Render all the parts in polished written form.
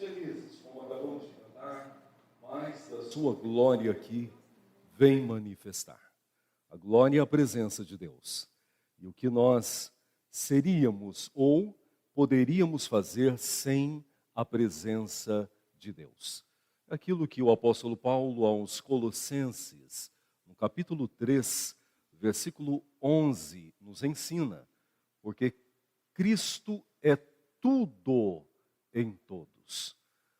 felizes, como acabamos de cantar, mas da sua glória aqui vem manifestar. A glória é a presença de Deus. E o que nós seríamos ou poderíamos fazer sem a presença de Deus? Aquilo que o apóstolo Paulo aos Colossenses, no capítulo 3, versículo 11, nos ensina. Porque Cristo é tudo em todos.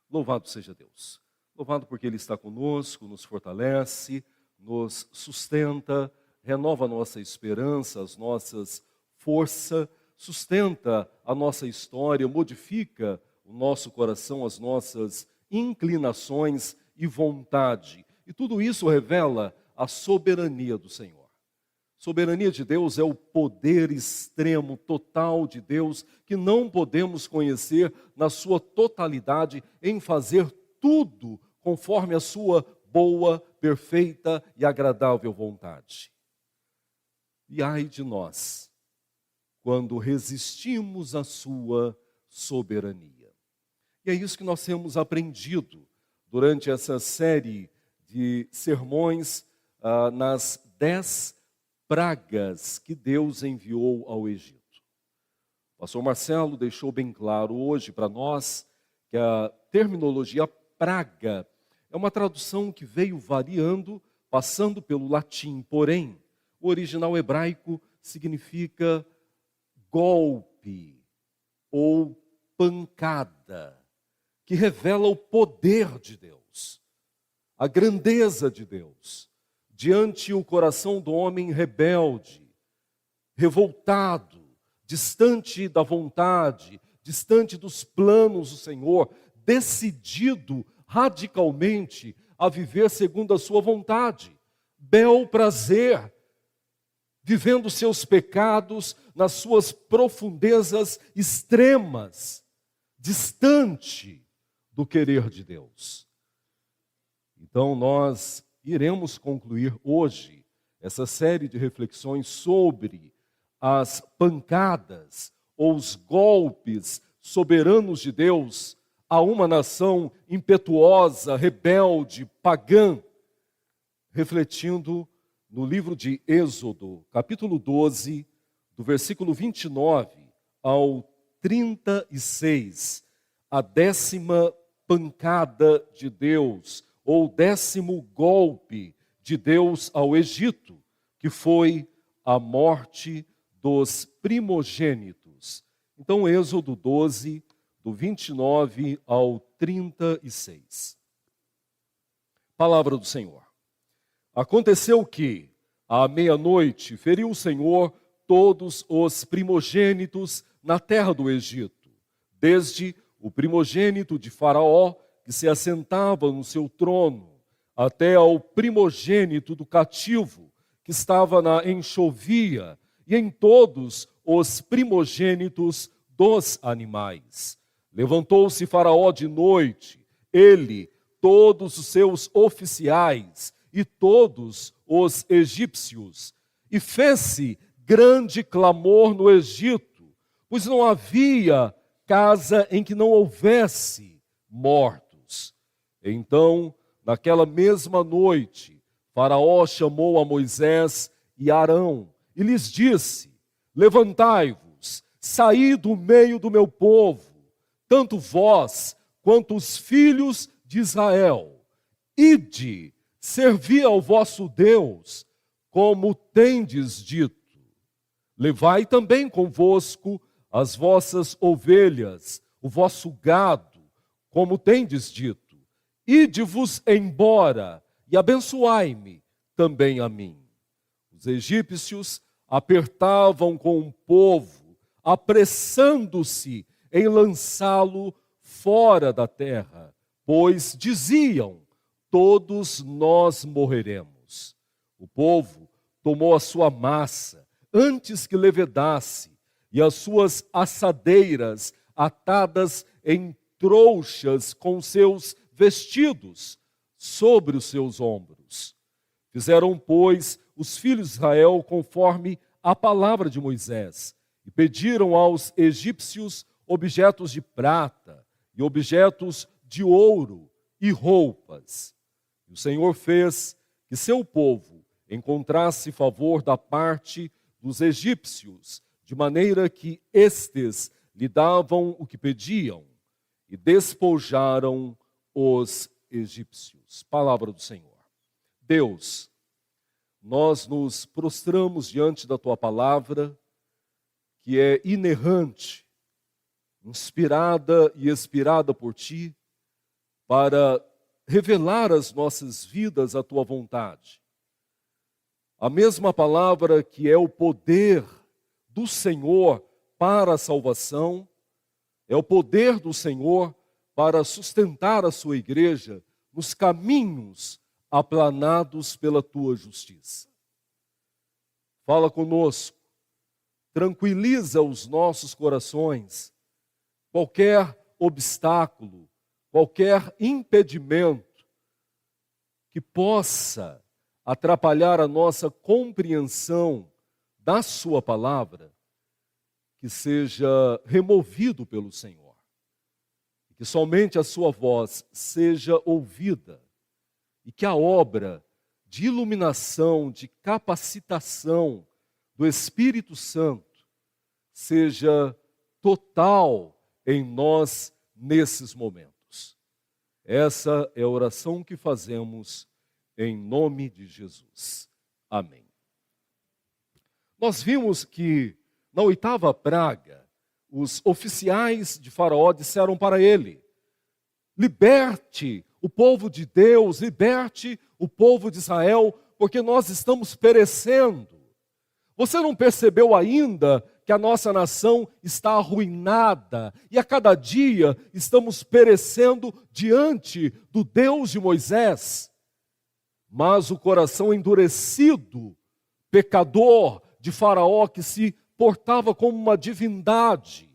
Louvado seja Deus. Louvado porque Ele está conosco, nos fortalece, nos sustenta, renova a nossa esperança, as nossas forças, sustenta a nossa história, modifica o nosso coração, as nossas inclinações e vontade. E tudo isso revela a soberania do Senhor. Soberania de Deus é o poder extremo, total de Deus, que não podemos conhecer na sua totalidade em fazer tudo conforme a sua boa, perfeita e agradável vontade. E ai de nós, quando resistimos à sua soberania. E é isso que nós temos aprendido durante essa série de sermões nas 10 pragas que Deus enviou ao Egito. O pastor Marcelo deixou bem claro hoje para nós que a terminologia praga é uma tradução que veio variando, passando pelo latim, porém, o original hebraico significa golpe ou pancada, que revela o poder de Deus, a grandeza de Deus, diante o coração do homem rebelde, revoltado, distante da vontade, distante dos planos do Senhor, decidido radicalmente a viver segundo a sua vontade, bel prazer, vivendo seus pecados nas suas profundezas extremas, distante do querer de Deus. Então nós iremos concluir hoje essa série de reflexões sobre as pancadas ou os golpes soberanos de Deus a uma nação impetuosa, rebelde, pagã, refletindo no livro de Êxodo, capítulo 12, do versículo 29 ao 36, a 10ª pancada de Deus, ou 10º golpe de Deus ao Egito, que foi a morte dos primogênitos. Então, Êxodo 12, do 29 ao 36. Palavra do Senhor. Aconteceu que, à meia-noite, feriu o Senhor todos os primogênitos na terra do Egito, desde o primogênito de Faraó, que se assentava no seu trono, até ao primogênito do cativo, que estava na enxovia, e em todos os primogênitos dos animais. Levantou-se Faraó de noite, ele, todos os seus oficiais e todos os egípcios, e fez-se grande clamor no Egito, pois não havia casa em que não houvesse mortos. Então, naquela mesma noite, Faraó chamou a Moisés e Arão e lhes disse: levantai-vos, saí do meio do meu povo, tanto vós quanto os filhos de Israel. Ide, servi ao vosso Deus, como tendes dito. Levai também convosco as vossas ovelhas, o vosso gado, como tendes dito. Ide-vos embora e abençoai-me também a mim. Os egípcios apertavam com o povo, apressando-se em lançá-lo fora da terra, pois diziam: todos nós morreremos. O povo tomou a sua massa antes que levedasse, e as suas assadeiras atadas em trouxas com seus vestidos sobre os seus ombros. Fizeram, pois, os filhos de Israel conforme a palavra de Moisés, e pediram aos egípcios objetos de prata e objetos de ouro e roupas. E o Senhor fez que seu povo encontrasse favor da parte dos egípcios, de maneira que estes lhe davam o que pediam, e despojaram os egípcios. Palavra do Senhor. Deus, nós nos prostramos diante da tua palavra, que é inerrante, inspirada e expirada por ti, para revelar às nossas vidas a tua vontade. A mesma palavra que é o poder do Senhor para a salvação, é o poder do Senhor para sustentar a sua igreja nos caminhos aplanados pela tua justiça. Fala conosco, tranquiliza os nossos corações, qualquer obstáculo, qualquer impedimento que possa atrapalhar a nossa compreensão da sua palavra, que seja removido pelo Senhor. Que somente a sua voz seja ouvida e que a obra de iluminação, de capacitação do Espírito Santo seja total em nós nesses momentos. Essa é a oração que fazemos em nome de Jesus. Amém. Nós vimos que na 8ª praga, os oficiais de Faraó disseram para ele: liberte o povo de Deus, liberte o povo de Israel, porque nós estamos perecendo. Você não percebeu ainda que a nossa nação está arruinada e a cada dia estamos perecendo diante do Deus de Moisés? Mas o coração endurecido, pecador de Faraó, que se portava como uma divindade.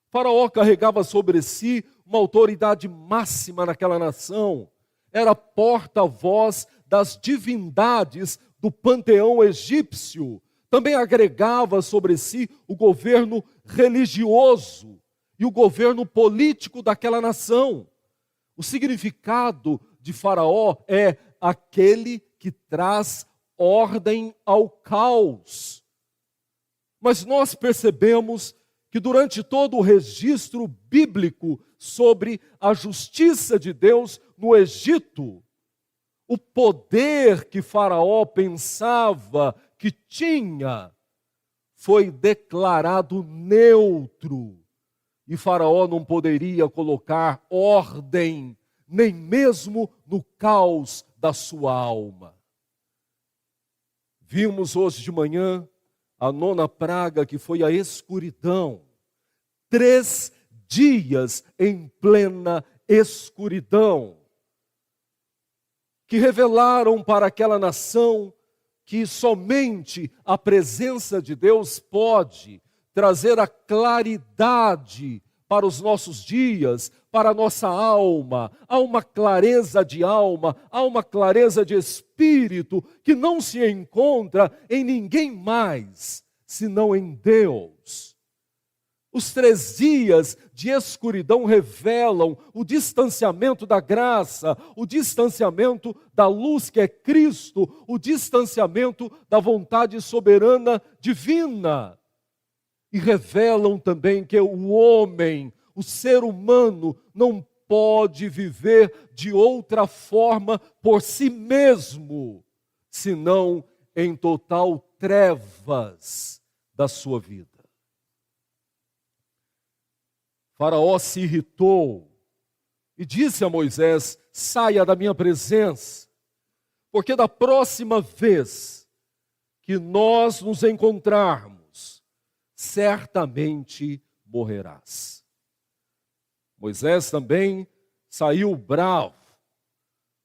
Faraó carregava sobre si uma autoridade máxima naquela nação. Era porta-voz das divindades do panteão egípcio. Também agregava sobre si o governo religioso e o governo político daquela nação. O significado de Faraó é aquele que traz ordem ao caos. Mas nós percebemos que durante todo o registro bíblico sobre a justiça de Deus no Egito, o poder que Faraó pensava que tinha foi declarado neutro. E Faraó não poderia colocar ordem, nem mesmo no caos da sua alma. Vimos hoje de manhã a 9ª praga, que foi a escuridão. 3 dias em plena escuridão, que revelaram para aquela nação que somente a presença de Deus pode trazer a claridade para os nossos dias, para a nossa alma. Há uma clareza de alma, há uma clareza de espírito que não se encontra em ninguém mais, senão em Deus. Os 3 dias de escuridão revelam o distanciamento da graça, o distanciamento da luz que é Cristo, o distanciamento da vontade soberana divina. E revelam também que o homem, o ser humano, não pode viver de outra forma por si mesmo, senão em total trevas da sua vida. Faraó se irritou e disse a Moisés: saia da minha presença, porque da próxima vez que nós nos encontrarmos, certamente morrerás. Moisés também saiu bravo,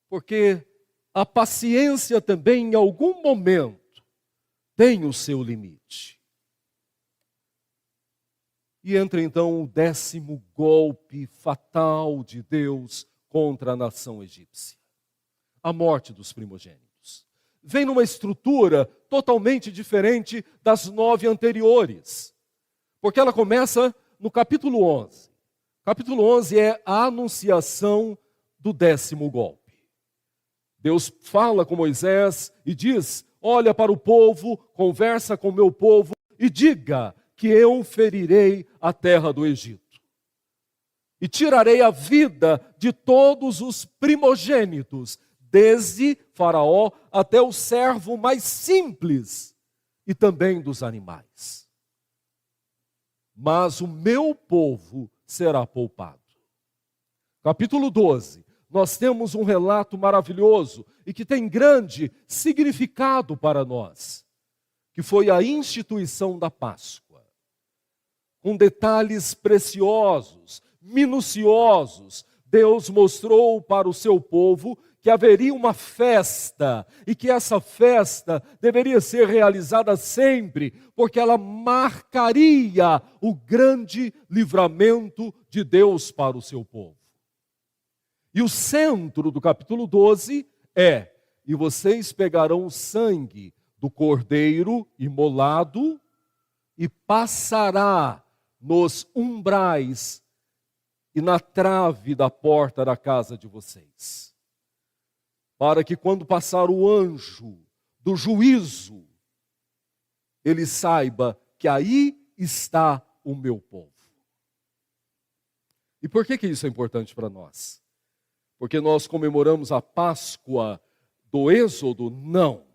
porque a paciência também em algum momento tem o seu limite. E entra então o 10º golpe fatal de Deus contra a nação egípcia: a morte dos primogênitos. Vem numa estrutura totalmente diferente das 9 anteriores, porque ela começa no capítulo 11, Capítulo 11 é a anunciação do 10º golpe. Deus fala com Moisés e diz: olha para o povo, conversa com o meu povo e diga que eu ferirei a terra do Egito. E tirarei a vida de todos os primogênitos, desde Faraó até o servo mais simples e também dos animais. Mas o meu povo será poupado. Capítulo 12, nós temos um relato maravilhoso e que tem grande significado para nós, que foi a instituição da Páscoa, com detalhes preciosos, minuciosos. Deus mostrou para o seu povo que haveria uma festa e que essa festa deveria ser realizada sempre, porque ela marcaria o grande livramento de Deus para o seu povo. E o centro do capítulo 12 é: e vocês pegarão o sangue do cordeiro imolado e passará nos umbrais e na trave da porta da casa de vocês, para que quando passar o anjo do juízo, ele saiba que aí está o meu povo. E por que isso é importante para nós? Porque nós comemoramos a Páscoa do Êxodo? Não.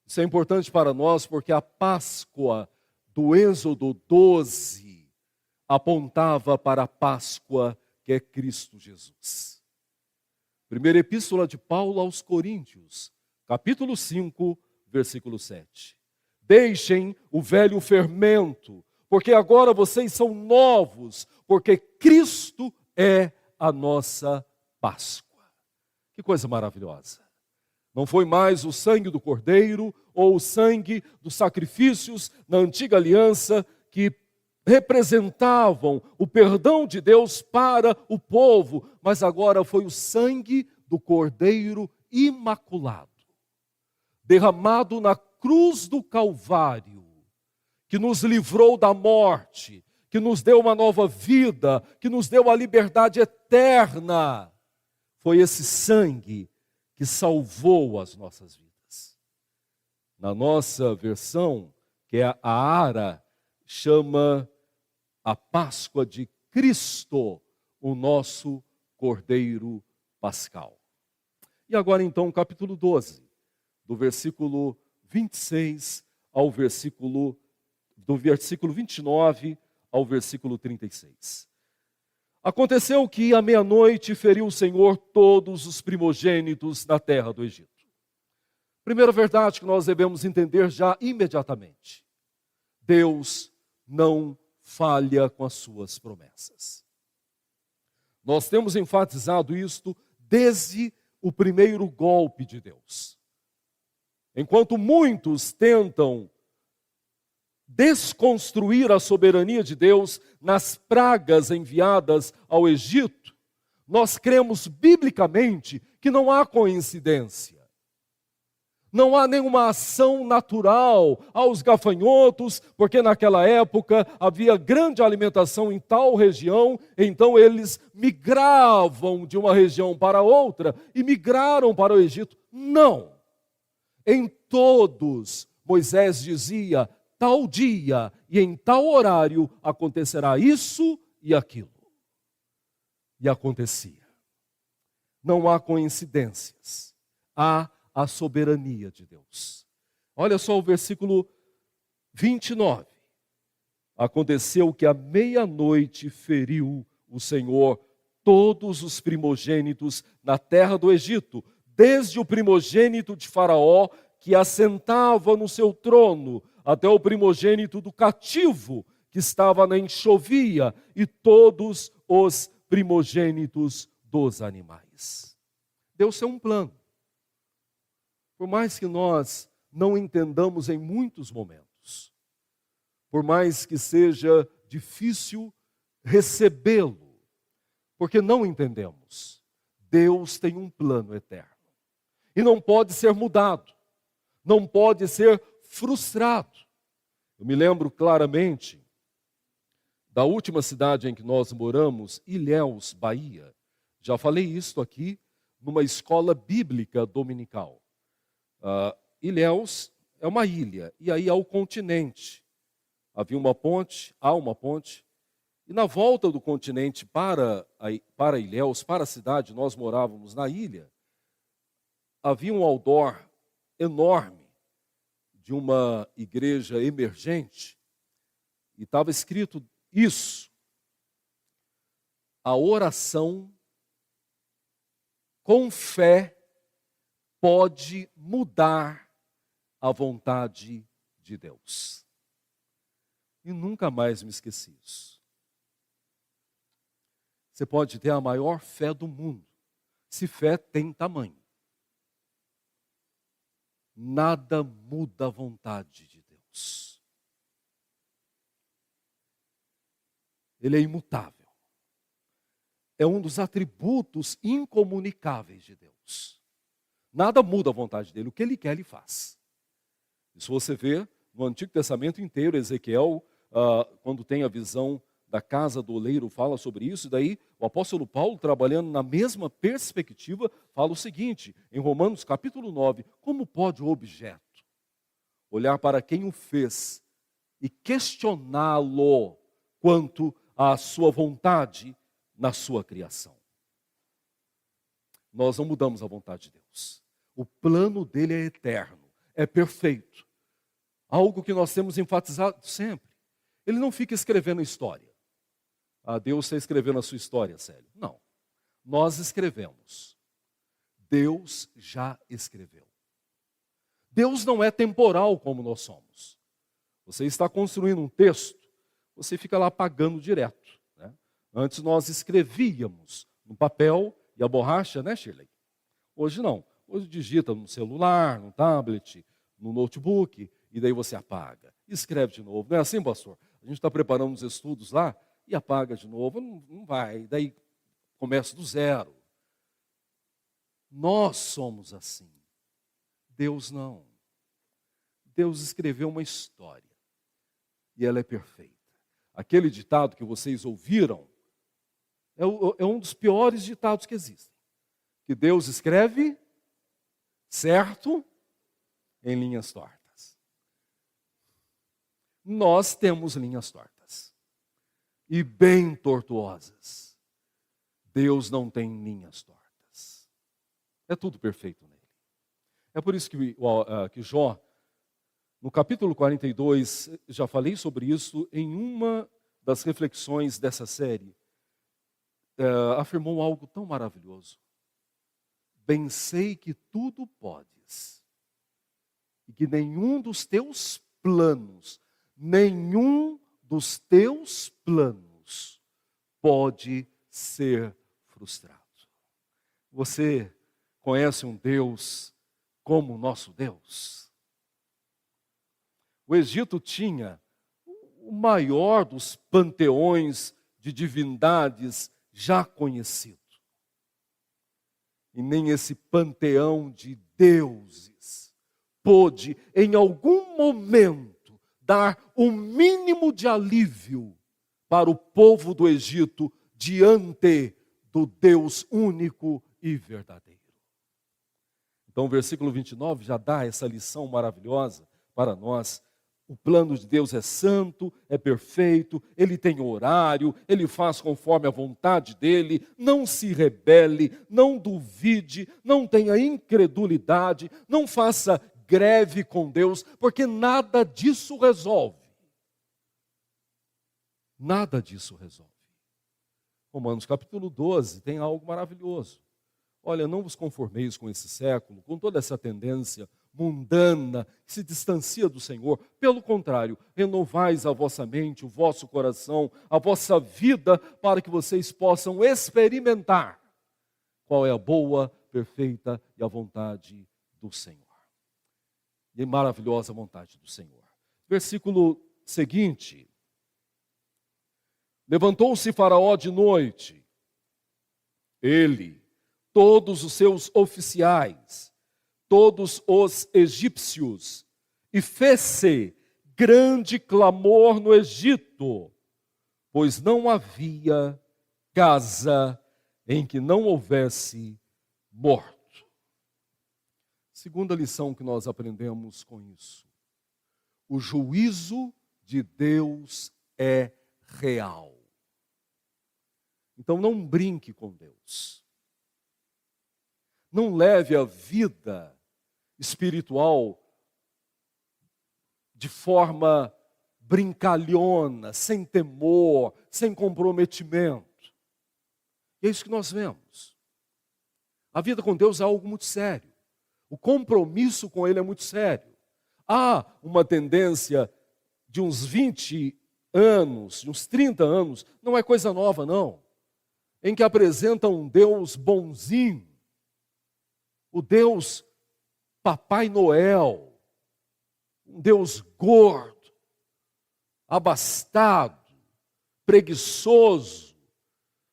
Isso é importante para nós porque a Páscoa do Êxodo 12 apontava para a Páscoa que é Cristo Jesus. Primeira Epístola de Paulo aos Coríntios, capítulo 5, versículo 7. Deixem o velho fermento, porque agora vocês são novos, porque Cristo é a nossa Páscoa. Que coisa maravilhosa. Não foi mais o sangue do cordeiro ou o sangue dos sacrifícios na antiga aliança que representavam o perdão de Deus para o povo, mas agora foi o sangue do Cordeiro imaculado, derramado na cruz do Calvário, que nos livrou da morte, que nos deu uma nova vida, que nos deu a liberdade eterna. Foi esse sangue que salvou as nossas vidas. Na nossa versão, que é a ARA, chama a Páscoa de Cristo, o nosso Cordeiro Pascal. E agora então, capítulo 12, do versículo 26 ao versículo 29 ao versículo 36. Aconteceu que à meia-noite feriu o Senhor todos os primogênitos da terra do Egito. Primeira verdade que nós devemos entender já imediatamente: Deus não falha com as suas promessas. Nós temos enfatizado isto desde o primeiro golpe de Deus. Enquanto muitos tentam desconstruir a soberania de Deus nas pragas enviadas ao Egito, nós cremos biblicamente que não há coincidência. Não há nenhuma ação natural aos gafanhotos, porque naquela época havia grande alimentação em tal região, então eles migravam de uma região para outra e migraram para o Egito. Não. Em todos, Moisés dizia: tal dia e em tal horário acontecerá isso e aquilo. E acontecia. Não há coincidências. Há a soberania de Deus. Olha só o versículo 29. Aconteceu que à meia-noite feriu o Senhor todos os primogênitos na terra do Egito, desde o primogênito de Faraó, que assentava no seu trono, até o primogênito do cativo, que estava na enxovia, e todos os primogênitos dos animais. Deus tem um plano. Por mais que nós não entendamos em muitos momentos, por mais que seja difícil recebê-lo, porque não entendemos, Deus tem um plano eterno. E não pode ser mudado, não pode ser frustrado. Eu me lembro claramente da última cidade em que nós moramos, Ilhéus, Bahia. Já falei isso aqui numa escola bíblica dominical. Ilhéus é uma ilha, e aí há o continente. Havia uma ponte, há uma ponte, e na volta do continente para Ilhéus, para a cidade, nós morávamos na ilha, havia um outdoor enorme de uma igreja emergente, e estava escrito isso: a oração com fé pode mudar a vontade de Deus. E nunca mais me esqueci isso. Você pode ter a maior fé do mundo, se fé tem tamanho. Nada muda a vontade de Deus. Ele é imutável. É um dos atributos incomunicáveis de Deus. Nada muda a vontade dele. O que ele quer, ele faz. Isso você vê no Antigo Testamento inteiro. Ezequiel, quando tem a visão da casa do oleiro, fala sobre isso. E daí o apóstolo Paulo, trabalhando na mesma perspectiva, fala o seguinte, em Romanos capítulo 9, como pode o objeto olhar para quem o fez e questioná-lo quanto à sua vontade na sua criação? Nós não mudamos a vontade de Deus. O plano dele é eterno, é perfeito. Algo que nós temos enfatizado sempre. Ele não fica escrevendo história. Deus está escrevendo a sua história, Célio. Não. Nós escrevemos. Deus já escreveu. Deus não é temporal como nós somos. Você está construindo um texto, você fica lá apagando direto, né? Antes nós escrevíamos no papel e a borracha, né, Shirley? Hoje não. Hoje digita no celular, no tablet, no notebook, e daí você apaga. Escreve de novo. Não é assim, pastor? A gente está preparando uns estudos lá e apaga de novo. Não vai. Daí começa do zero. Nós somos assim. Deus não. Deus escreveu uma história. E ela é perfeita. Aquele ditado que vocês ouviram é um dos piores ditados que existem. Que Deus escreve certo em linhas tortas. Nós temos linhas tortas. E bem tortuosas. Deus não tem linhas tortas. É tudo perfeito nele. É por isso que Jó, no capítulo 42, já falei sobre isso em uma das reflexões dessa série, afirmou algo tão maravilhoso. Bem sei que tudo podes, e que nenhum dos teus planos pode ser frustrado. Você conhece um Deus como o nosso Deus? O Egito tinha o maior dos panteões de divindades já conhecido. E nem esse panteão de deuses pôde, em algum momento, dar o mínimo de alívio para o povo do Egito diante do Deus único e verdadeiro. Então o versículo 29 já dá essa lição maravilhosa para nós. O plano de Deus é santo, é perfeito, Ele tem horário, Ele faz conforme a vontade dEle, não se rebele, não duvide, não tenha incredulidade, não faça greve com Deus, porque nada disso resolve. Nada disso resolve. Romanos capítulo 12 tem algo maravilhoso. Olha, não vos conformeis com esse século, com toda essa tendência mundana, que se distancia do Senhor. Pelo contrário, renovais a vossa mente, o vosso coração, a vossa vida, para que vocês possam experimentar qual é a boa, perfeita e a vontade do Senhor. E a maravilhosa vontade do Senhor. Versículo seguinte. Levantou-se Faraó de noite, ele, todos os seus oficiais, todos os egípcios, e fez-se grande clamor no Egito, pois não havia casa em que não houvesse morto. Segunda lição que nós aprendemos com isso: o juízo de Deus é real. Então não brinque com Deus. Não leve a vida espiritual de forma brincalhona, sem temor, sem comprometimento. E é isso que nós vemos. A vida com Deus é algo muito sério. O compromisso com Ele é muito sério. Há uma tendência de uns 20 anos, de uns 30 anos, não é coisa nova não, em que apresenta um Deus bonzinho, o Deus Papai Noel, um Deus gordo, abastado, preguiçoso,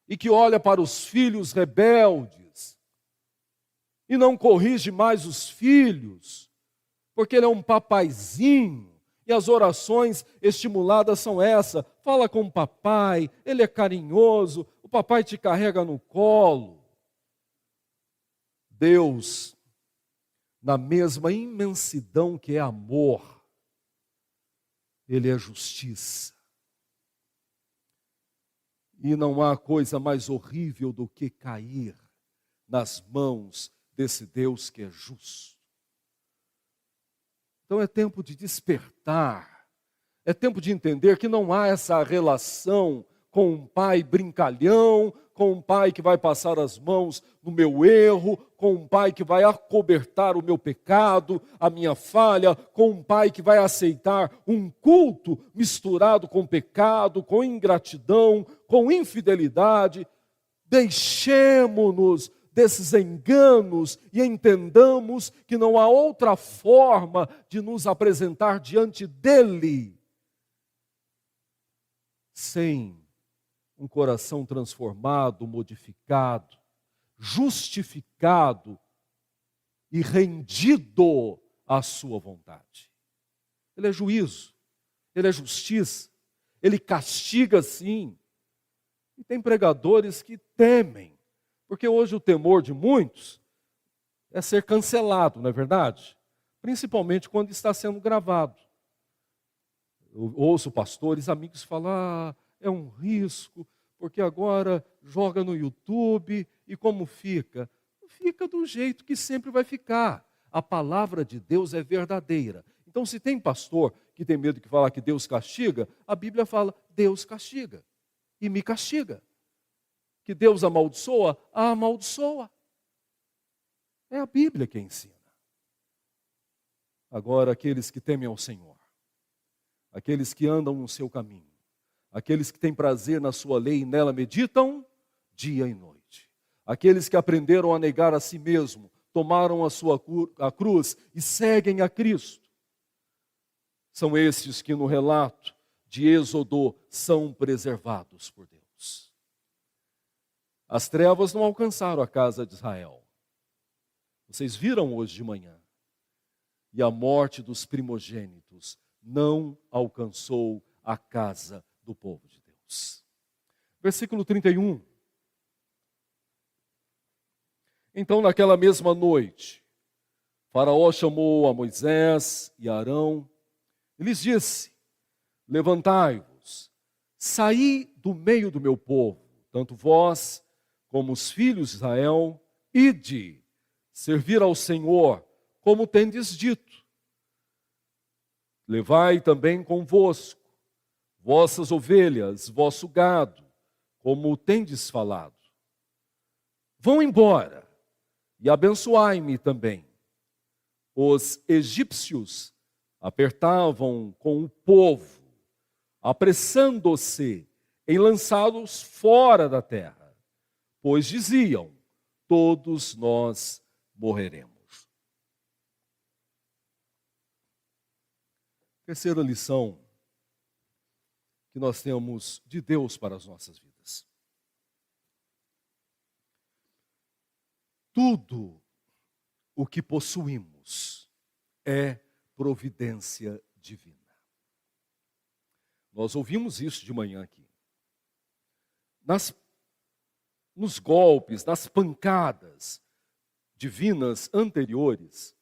e que olha para os filhos rebeldes e não corrige mais os filhos, porque ele é um papaizinho, e as orações estimuladas são essa: fala com o papai, ele é carinhoso, o papai te carrega no colo. Deus, na mesma imensidão que é amor, Ele é justiça. E não há coisa mais horrível do que cair nas mãos desse Deus que é justo. Então é tempo de despertar, é tempo de entender que não há essa relação com um pai brincalhão, com um pai que vai passar as mãos no meu erro, com um pai que vai acobertar o meu pecado, a minha falha, com um pai que vai aceitar um culto misturado com pecado, com ingratidão, com infidelidade. Deixemo-nos desses enganos e entendamos que não há outra forma de nos apresentar diante dele sem um coração transformado, modificado, justificado e rendido à sua vontade. Ele é juízo, ele é justiça, ele castiga sim. E tem pregadores que temem, porque hoje o temor de muitos é ser cancelado, não é verdade? Principalmente quando está sendo gravado. Eu ouço pastores, amigos falar: é um risco, porque agora joga no YouTube e como fica? Fica do jeito que sempre vai ficar. A palavra de Deus é verdadeira. Então, se tem pastor que tem medo de falar que Deus castiga, a Bíblia fala: Deus castiga e me castiga. Que Deus amaldiçoa, a amaldiçoa. É a Bíblia que ensina. Agora, aqueles que temem ao Senhor, aqueles que andam no seu caminho, aqueles que têm prazer na sua lei e nela meditam dia e noite, aqueles que aprenderam a negar a si mesmo, tomaram a cruz e seguem a Cristo, são estes que no relato de Êxodo são preservados por Deus. As trevas não alcançaram a casa de Israel. Vocês viram hoje de manhã. E a morte dos primogênitos não alcançou a casa do povo de Deus. Versículo 31. Então, naquela mesma noite, Faraó chamou a Moisés e a Arão e lhes disse: levantai-vos, saí do meio do meu povo, tanto vós como os filhos de Israel, ide servir ao Senhor, como tendes dito. Levai também convosco vossas ovelhas, vosso gado, como tendes falado. Vão embora e abençoai-me também. Os egípcios apertavam com o povo, apressando-se em lançá-los fora da terra, pois diziam: todos nós morreremos. Terceira lição que nós temos de Deus para as nossas vidas. Tudo o que possuímos é providência divina. Nós ouvimos isso de manhã aqui. nos golpes, nas pancadas divinas anteriores,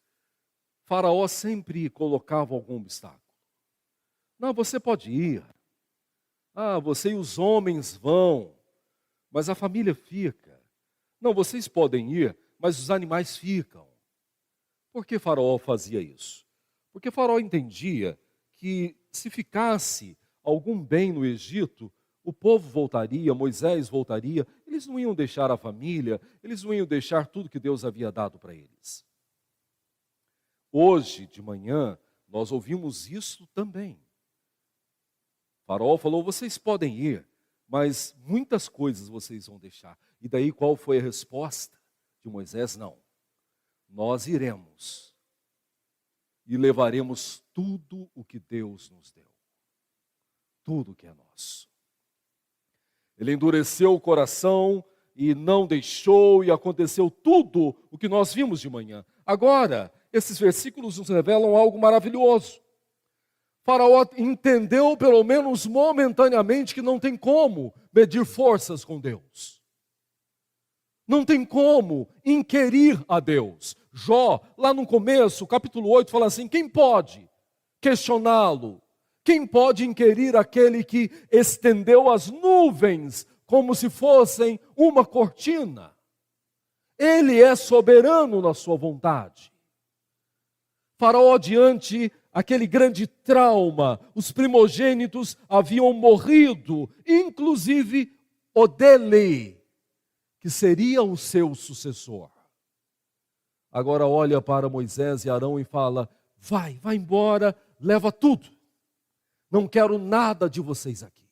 Faraó sempre colocava algum obstáculo. Não, você pode ir. Você e os homens vão, mas a família fica. Não, vocês podem ir, mas os animais ficam. Por que Faraó fazia isso? Porque Faraó entendia que se ficasse algum bem no Egito, o povo voltaria, Moisés voltaria, eles não iam deixar a família, eles não iam deixar tudo que Deus havia dado para eles. Hoje, de manhã, nós ouvimos isso também. Faraó falou, vocês podem ir, mas muitas coisas vocês vão deixar. E daí qual foi a resposta de Moisés? Não, nós iremos e levaremos tudo o que Deus nos deu. Tudo que é nosso. Ele endureceu o coração e não deixou, e aconteceu tudo o que nós vimos de manhã. Agora, esses versículos nos revelam algo maravilhoso. Faraó entendeu, pelo menos momentaneamente, que não tem como medir forças com Deus. Não tem como inquirir a Deus. Jó, lá no começo, capítulo 8, fala assim, quem pode questioná-lo? Quem pode inquirir aquele que estendeu as nuvens como se fossem uma cortina? Ele é soberano na sua vontade. Faraó, diante aquele grande trauma, os primogênitos haviam morrido, inclusive o dele, que seria o seu sucessor. Agora olha para Moisés e Arão e fala, vai embora, leva tudo. Não quero nada de vocês aqui.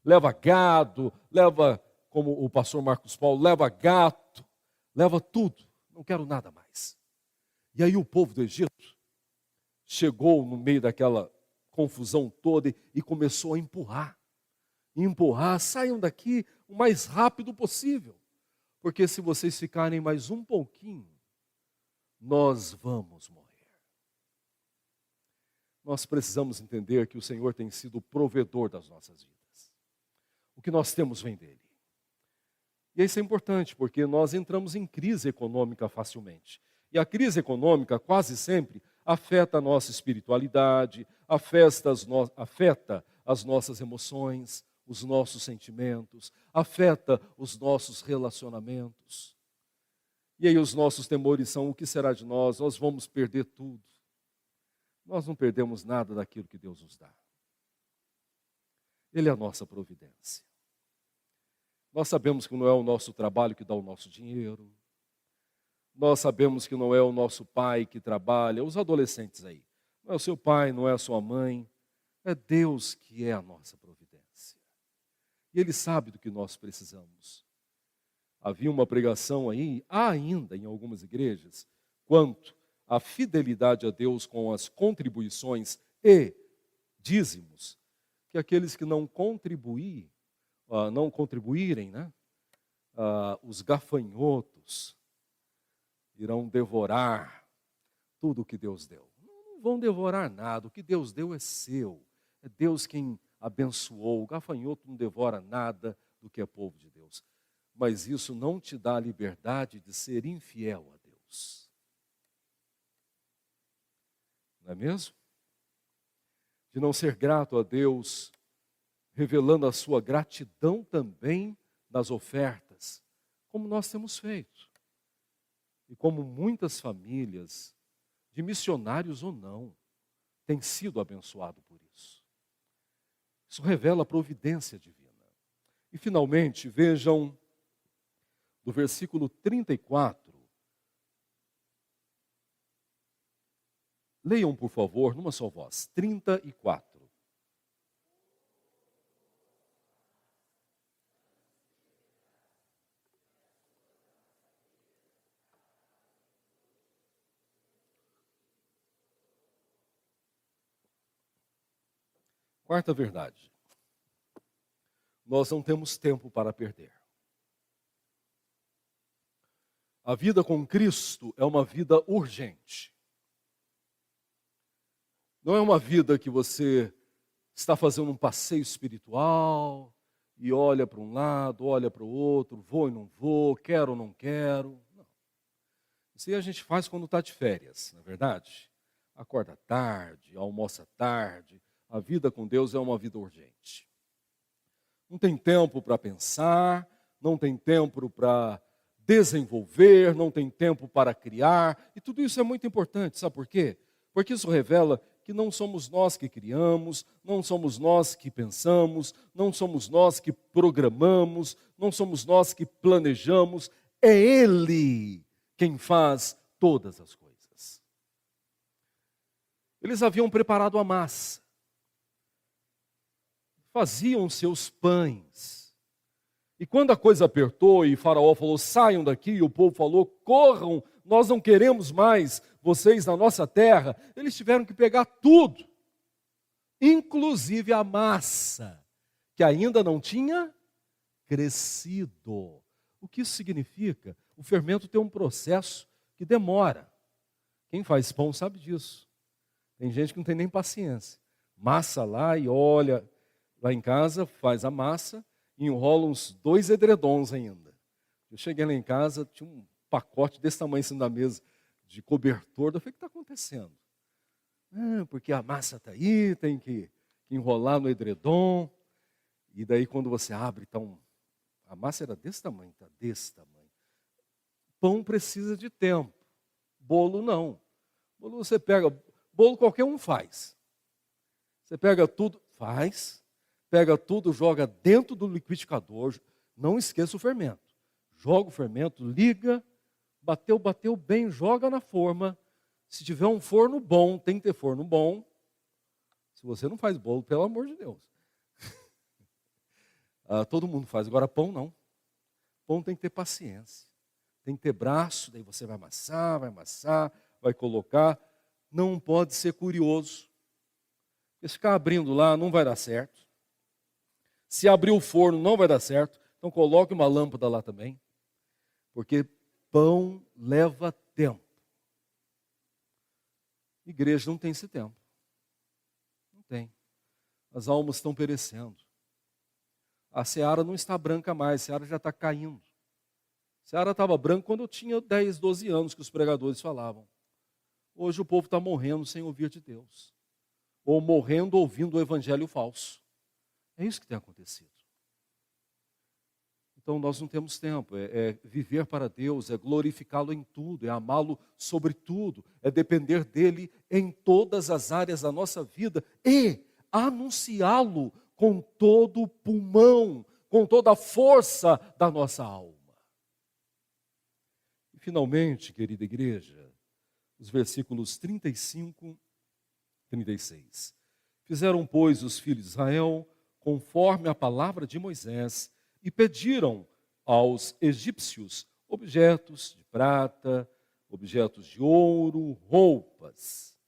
Leva gado, leva, como o pastor Marcos Paulo, leva gato, leva tudo. Não quero nada mais. E aí o povo do Egito chegou no meio daquela confusão toda e começou a empurrar. Saiam daqui o mais rápido possível. Porque se vocês ficarem mais um pouquinho, nós vamos morrer. Nós precisamos entender que o Senhor tem sido o provedor das nossas vidas. O que nós temos vem dele. E isso é importante, porque nós entramos em crise econômica facilmente. E a crise econômica quase sempre afeta a nossa espiritualidade, afeta as nossas emoções, os nossos sentimentos, afeta os nossos relacionamentos. E aí os nossos temores são, o que será de nós? Nós vamos perder tudo. Nós não perdemos nada daquilo que Deus nos dá. Ele é a nossa providência. Nós sabemos que não é o nosso trabalho que dá o nosso dinheiro. Nós sabemos que não é o nosso pai que trabalha, os adolescentes aí. Não é o seu pai, não é a sua mãe. É Deus que é a nossa providência. E Ele sabe do que nós precisamos. Havia uma pregação aí, há ainda em algumas igrejas, quanto à fidelidade a Deus com as contribuições e dízimos, que aqueles que não contribuírem, os gafanhotos irão devorar tudo o que Deus deu. Não vão devorar nada, o que Deus deu é seu. É Deus quem abençoou. O gafanhoto não devora nada do que é povo de Deus. Mas isso não te dá a liberdade de ser infiel a Deus. Não é mesmo? De não ser grato a Deus, revelando a sua gratidão também nas ofertas, como nós temos feito. E como muitas famílias, de missionários ou não, têm sido abençoados por isso. Isso revela a providência divina. E finalmente, vejam, do versículo 34, leiam por favor, numa só voz, 34. Quarta verdade. Nós não temos tempo para perder. A vida com Cristo é uma vida urgente. Não é uma vida que você está fazendo um passeio espiritual e olha para um lado, olha para o outro, vou e não vou, quero ou não quero. Não. Isso aí a gente faz quando está de férias, não é verdade? Acorda tarde, almoça tarde. A vida com Deus é uma vida urgente. Não tem tempo para pensar, não tem tempo para desenvolver, não tem tempo para criar. E tudo isso é muito importante, sabe por quê? Porque isso revela que não somos nós que criamos, não somos nós que pensamos, não somos nós que programamos, não somos nós que planejamos, é Ele quem faz todas as coisas. Eles haviam preparado a massa, faziam seus pães, e quando a coisa apertou e Faraó falou, saiam daqui, e o povo falou, corram, nós não queremos mais vocês na nossa terra, eles tiveram que pegar tudo, inclusive a massa, que ainda não tinha crescido. O que isso significa? O fermento tem um processo que demora. Quem faz pão sabe disso. Tem gente que não tem nem paciência. Massa lá e olha, lá em casa faz a massa e enrola uns 2 edredons ainda. Eu cheguei lá em casa, tinha um pacote desse tamanho em cima da mesa, de cobertor. Eu falei, o que está acontecendo? Porque a massa está aí, tem que enrolar no edredom. E daí quando você abre, então, a massa era desse tamanho, está desse tamanho. Pão precisa de tempo, bolo não. Bolo você pega, bolo qualquer um faz. Você pega tudo, faz, pega tudo, joga dentro do liquidificador, não esqueça o fermento. Joga o fermento, liga, bateu bem, joga na forma. Se tiver um forno bom, tem que ter forno bom. Se você não faz bolo, pelo amor de Deus. Todo mundo faz, agora pão não. Pão tem que ter paciência. Tem que ter braço, daí você vai amassar, vai colocar. Não pode ser curioso. Se ficar abrindo lá, não vai dar certo. Se abrir o forno, não vai dar certo. Então coloque uma lâmpada lá também. Porque pão leva tempo. Igreja não tem esse tempo. Não tem. As almas estão perecendo. A seara não está branca mais, a seara já está caindo. A seara estava branca quando eu tinha 10, 12 anos que os pregadores falavam. Hoje o povo está morrendo sem ouvir de Deus. Ou morrendo ouvindo o evangelho falso. É isso que tem acontecido. Então nós não temos tempo, é viver para Deus, é glorificá-lo em tudo, é amá-lo sobre tudo, é depender dele em todas as áreas da nossa vida e anunciá-lo com todo o pulmão, com toda a força da nossa alma. E finalmente, querida igreja, os versículos 35 e 36. Fizeram, pois, os filhos de Israel conforme a palavra de Moisés, e pediram aos egípcios objetos de prata, objetos de ouro, roupas.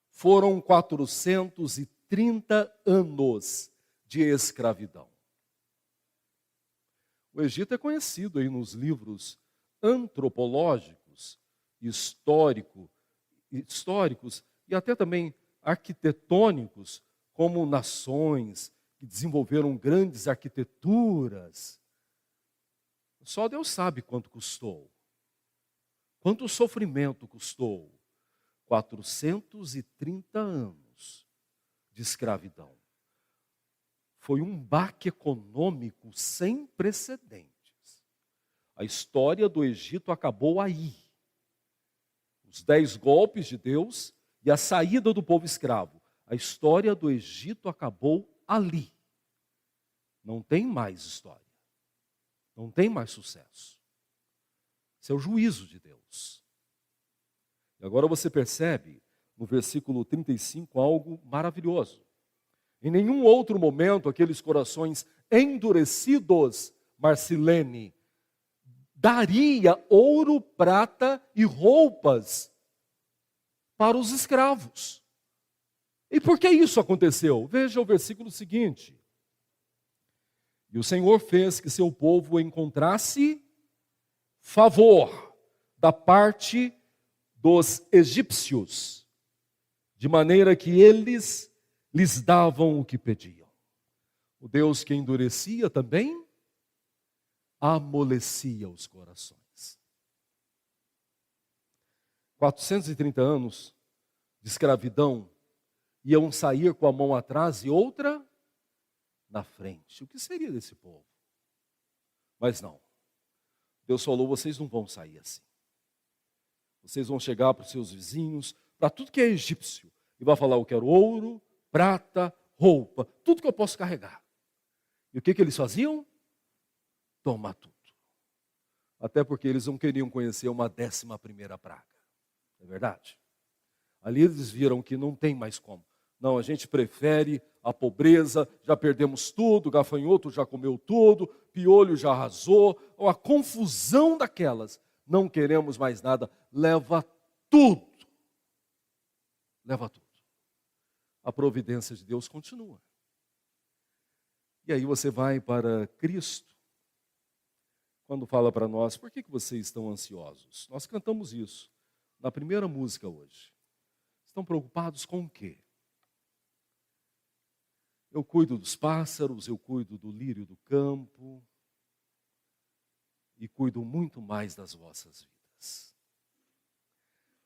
Foram 430 anos de escravidão. O Egito é conhecido aí nos livros antropológicos, históricos e até também arquitetônicos, como nações que desenvolveram grandes arquiteturas. Só Deus sabe quanto custou. Quanto sofrimento custou. 430 anos de escravidão. Foi um baque econômico sem precedentes. A história do Egito acabou aí. Os 10 golpes de Deus e a saída do povo escravo. A história do Egito acabou ali. Não tem mais história. Não tem mais sucesso. Esse é o juízo de Deus. E agora você percebe, no versículo 35, algo maravilhoso. Em nenhum outro momento, aqueles corações endurecidos, Marcilene, daria ouro, prata e roupas para os escravos. E por que isso aconteceu? Veja o versículo seguinte. E o Senhor fez que seu povo encontrasse favor da parte dos egípcios, de maneira que eles lhes davam o que pediam. O Deus que endurecia também amolecia os corações. 430 anos de escravidão iam sair com a mão atrás e outra na frente. O que seria desse povo? Mas não. Deus falou, vocês não vão sair assim. Vocês vão chegar para os seus vizinhos, para tudo que é egípcio, e vai falar, eu quero ouro, prata, roupa, tudo que eu posso carregar. E o que eles faziam? Tomar tudo. Até porque eles não queriam conhecer uma 11ª praga. Não é verdade? Ali eles viram que não tem mais como. Não, a gente prefere a pobreza, já perdemos tudo, o gafanhoto já comeu tudo, piolho já arrasou, a confusão daquelas. Não queremos mais nada, leva tudo. Leva tudo. A providência de Deus continua. E aí você vai para Cristo, quando fala para nós, por que vocês estão ansiosos? Nós cantamos isso na primeira música hoje. Estão preocupados com o quê? Eu cuido dos pássaros, eu cuido do lírio do campo e cuido muito mais das vossas vidas.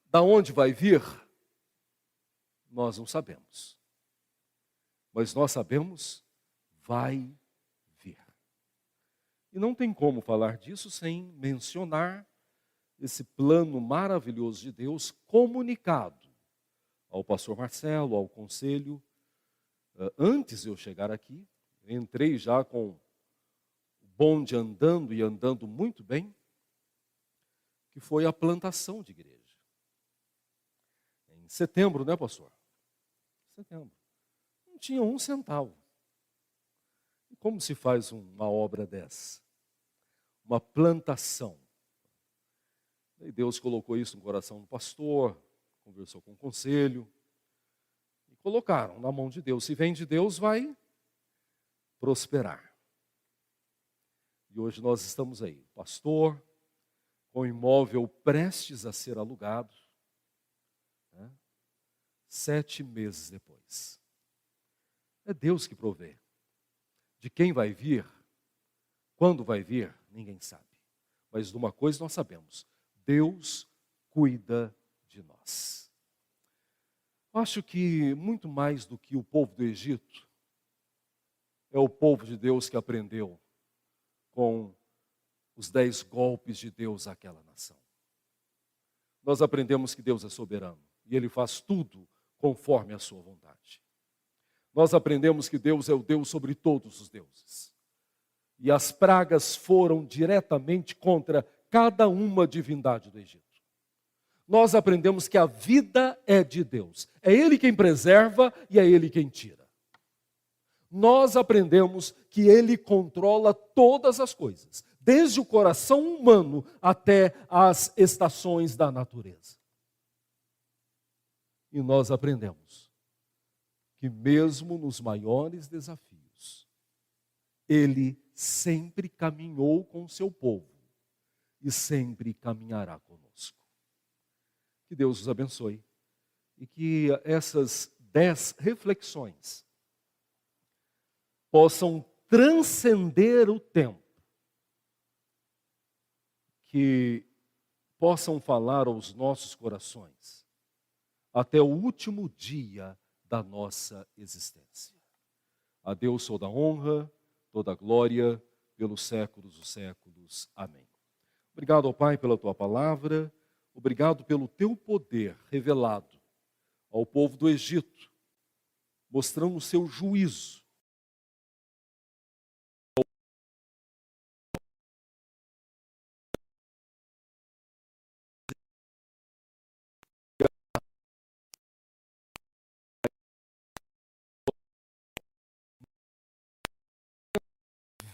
Da onde vai vir? Nós não sabemos. Mas nós sabemos, vai vir. E não tem como falar disso sem mencionar esse plano maravilhoso de Deus comunicado ao pastor Marcelo, ao conselho. Antes de eu chegar aqui, entrei já com o bonde andando e andando muito bem, que foi a plantação de igreja. Em setembro, né, pastor? Setembro. Não tinha um centavo. E como se faz uma obra dessa? Uma plantação. E Deus colocou isso no coração do pastor, conversou com o conselho, e colocaram na mão de Deus. Se vem de Deus, vai prosperar. E hoje nós estamos aí, pastor, com o imóvel prestes a ser alugado, né? 7 meses depois. É Deus que provê. De quem vai vir, quando vai vir, ninguém sabe. Mas de uma coisa nós sabemos, Deus cuida de nós. Eu acho que muito mais do que o povo do Egito, é o povo de Deus que aprendeu com os 10 golpes de Deus àquela nação. Nós aprendemos que Deus é soberano e Ele faz tudo conforme a sua vontade. Nós aprendemos que Deus é o Deus sobre todos os deuses. E as pragas foram diretamente contra cada uma divindade do Egito. Nós aprendemos que a vida é de Deus. É Ele quem preserva e é Ele quem tira. Nós aprendemos que Ele controla todas as coisas, desde o coração humano até as estações da natureza. E nós aprendemos que mesmo nos maiores desafios, Ele sempre caminhou com o seu povo e sempre caminhará conosco. Que Deus os abençoe e que essas 10 reflexões possam transcender o tempo, que possam falar aos nossos corações até o último dia da nossa existência. A Deus toda a honra, toda a glória, pelos séculos dos séculos. Amém. Obrigado, ó Pai, pela Tua palavra, obrigado pelo Teu poder revelado ao povo do Egito, mostrando o seu juízo.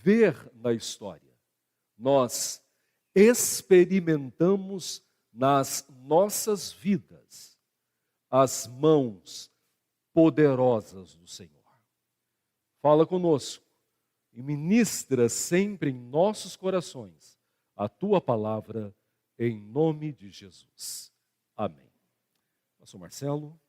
Ver na história, nós experimentamos nas nossas vidas as mãos poderosas do Senhor. Fala conosco e ministra sempre em nossos corações a Tua palavra, em nome de Jesus. Amém. Pastor Marcelo.